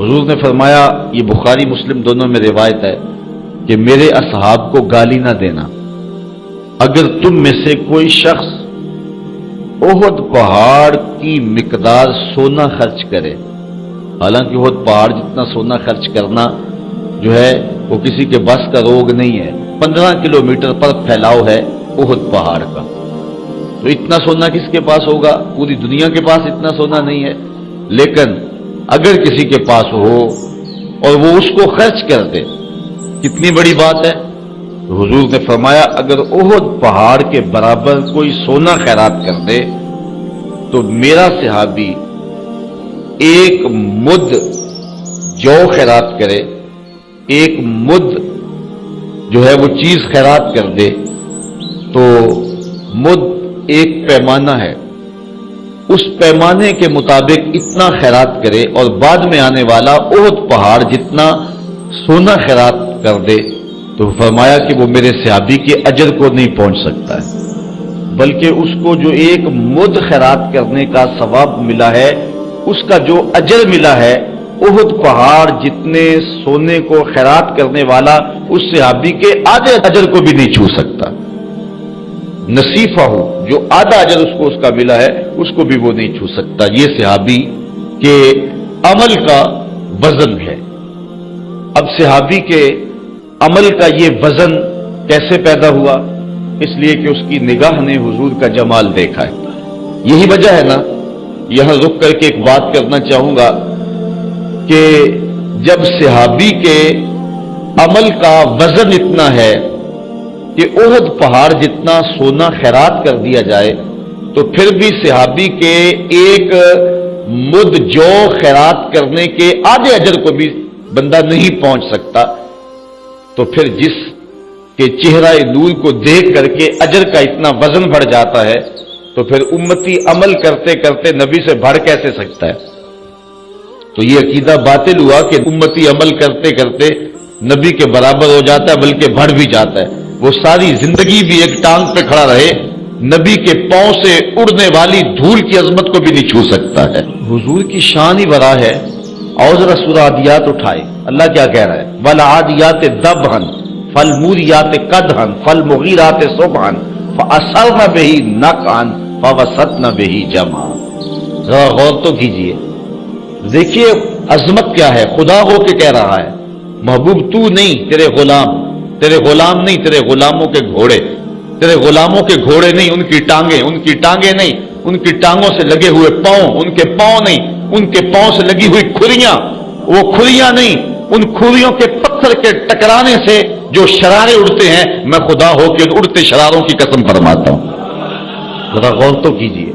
حضور نے فرمایا، یہ بخاری مسلم دونوں میں روایت ہے کہ میرے اصحاب کو گالی نہ دینا۔ اگر تم میں سے کوئی شخص احد پہاڑ کی مقدار سونا خرچ کرے، حالانکہ احد پہاڑ جتنا سونا خرچ کرنا جو ہے وہ کسی کے بس کا روگ نہیں ہے، 15 کلومیٹر پر پھیلاؤ ہے احد پہاڑ کا، تو اتنا سونا کس کے پاس ہوگا؟ پوری دنیا کے پاس اتنا سونا نہیں ہے، لیکن اگر کسی کے پاس ہو اور وہ اس کو خرچ کر دے، کتنی بڑی بات ہے۔ تو حضور نے فرمایا اگر احد پہاڑ کے برابر کوئی سونا خیرات کر دے تو میرا صحابی ایک مد جو خیرات کرے، ایک مد جو ہے وہ چیز خیرات کر دے، تو مد ایک پیمانہ ہے، اس پیمانے کے مطابق اتنا خیرات کرے اور بعد میں آنے والا احد پہاڑ جتنا سونا خیرات کر دے، تو فرمایا کہ وہ میرے صحابی کے اجر کو نہیں پہنچ سکتا ہے، بلکہ اس کو جو ایک مد خیرات کرنے کا ثواب ملا ہے، اس کا جو اجر ملا ہے احد پہاڑ جتنے سونے کو خیرات کرنے والا اس صحابی کے آدھے اجر کو بھی نہیں چھو سکتا۔ نصیفہ ہو جو آدھا اجر اس کو اس کا ملا ہے اس کو بھی وہ نہیں چھو سکتا۔ یہ صحابی کے عمل کا وزن ہے۔ اب صحابی کے عمل کا یہ وزن کیسے پیدا ہوا؟ اس لیے کہ اس کی نگاہ نے حضور کا جمال دیکھا ہے۔ یہی وجہ ہے نا، یہاں رک کر کے ایک بات کرنا چاہوں گا کہ جب صحابی کے عمل کا وزن اتنا ہے کہ احد پہاڑ جتنا سونا خیرات کر دیا جائے تو پھر بھی صحابی کے ایک مد جو خیرات کرنے کے آدھے اجر کو بھی بندہ نہیں پہنچ سکتا، تو پھر جس کے چہرہ نور کو دیکھ کر کے اجر کا اتنا وزن بڑھ جاتا ہے تو پھر امتی عمل کرتے کرتے نبی سے بڑھ کیسے سکتا ہے؟ تو یہ عقیدہ باطل ہوا کہ امتی عمل کرتے کرتے نبی کے برابر ہو جاتا ہے، بلکہ بڑھ بھی جاتا ہے۔ وہ ساری زندگی بھی ایک ٹانگ پہ کھڑا رہے، نبی کے پاؤں سے اڑنے والی دھول کی عظمت کو بھی نہیں چھو سکتا ہے۔ حضور کی شان ہی بڑا ہے۔ اور ذرا سورہ عادیات اٹھائے، اللہ کیا کہہ رہا ہے؟ وَالْعَادِيَاتِ ضَبْحًا فَالْمُورِيَاتِ قَدْحًا فَالْمُغِيرَاتِ صُبْحًا فَأَثَرْنَ بِهِ نَقْعًا فَوَسَطْنَ بِهِ جَمْعًا۔ ذرا غور تو کیجئے، دیکھیے عظمت کیا ہے۔ خدا ہو کے کہہ رہا ہے، محبوب تو نہیں، تیرے غلام، تیرے غلام نہیں، تیرے غلاموں کے گھوڑے، تیرے غلاموں کے گھوڑے نہیں، ان کی ٹانگیں، ان کی ٹانگیں نہیں، ان کی ٹانگوں سے لگے ہوئے پاؤں، ان کے پاؤں نہیں، ان کے پاؤں سے لگی ہوئی کھریاں، وہ کھریاں نہیں، ان کھریوں کے پتھر کے ٹکرانے سے جو شرارے اڑتے ہیں، میں خدا ہو کے ان اڑتے شراروں کی قسم فرماتا ہوں۔ ذرا غور تو کیجیے،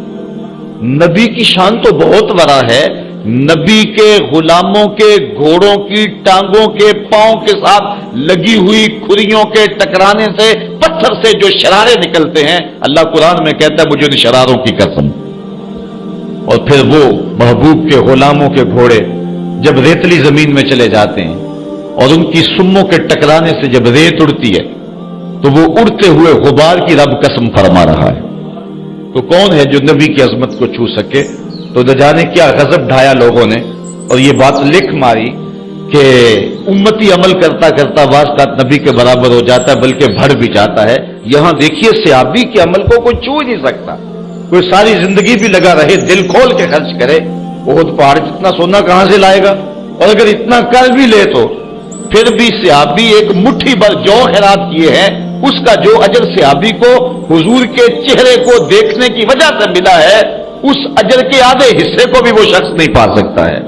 نبی کی شان تو بہت بڑا ہے۔ نبی کے غلاموں کے گھوڑوں کی ٹانگوں کے پاؤں کے ساتھ لگی ہوئی کھریوں کے ٹکرانے سے، پتھر سے جو شرارے نکلتے ہیں، اللہ قرآن میں کہتا ہے مجھے ان شراروں کی قسم۔ اور پھر وہ محبوب کے غلاموں کے گھوڑے جب ریتلی زمین میں چلے جاتے ہیں اور ان کی سموں کے ٹکرانے سے جب ریت اڑتی ہے تو وہ اڑتے ہوئے غبار کی رب قسم فرما رہا ہے۔ تو کون ہے جو نبی کی عظمت کو چھو سکے؟ تو نہ جانے کیا غضب ڈھایا لوگوں نے اور یہ بات لکھ ماری کہ امتی عمل کرتا کرتا واسطہ نبی کے برابر ہو جاتا ہے، بلکہ بڑھ بھی جاتا ہے۔ یہاں دیکھیے صحابی کے عمل کو کوئی چھو ہی نہیں سکتا۔ کوئی ساری زندگی بھی لگا رہے، دل کھول کے خرچ کرے، احد پہاڑ جتنا سونا کہاں سے لائے گا؟ اور اگر اتنا کر بھی لے تو پھر بھی صحابی ایک مٹھی بھر جو خیرات کیے ہیں، اس کا جو اجر صحابی کو حضور کے چہرے کو دیکھنے کی وجہ سے ملا ہے، اس اجر کے آدھے حصے کو بھی وہ شخص نہیں پا سکتا ہے۔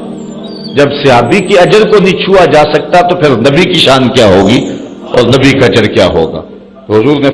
جب صحابی کی اجر کو نہیں چھوا جا سکتا تو پھر نبی کی شان کیا ہوگی اور نبی کا اجر کیا ہوگا؟ حضور نے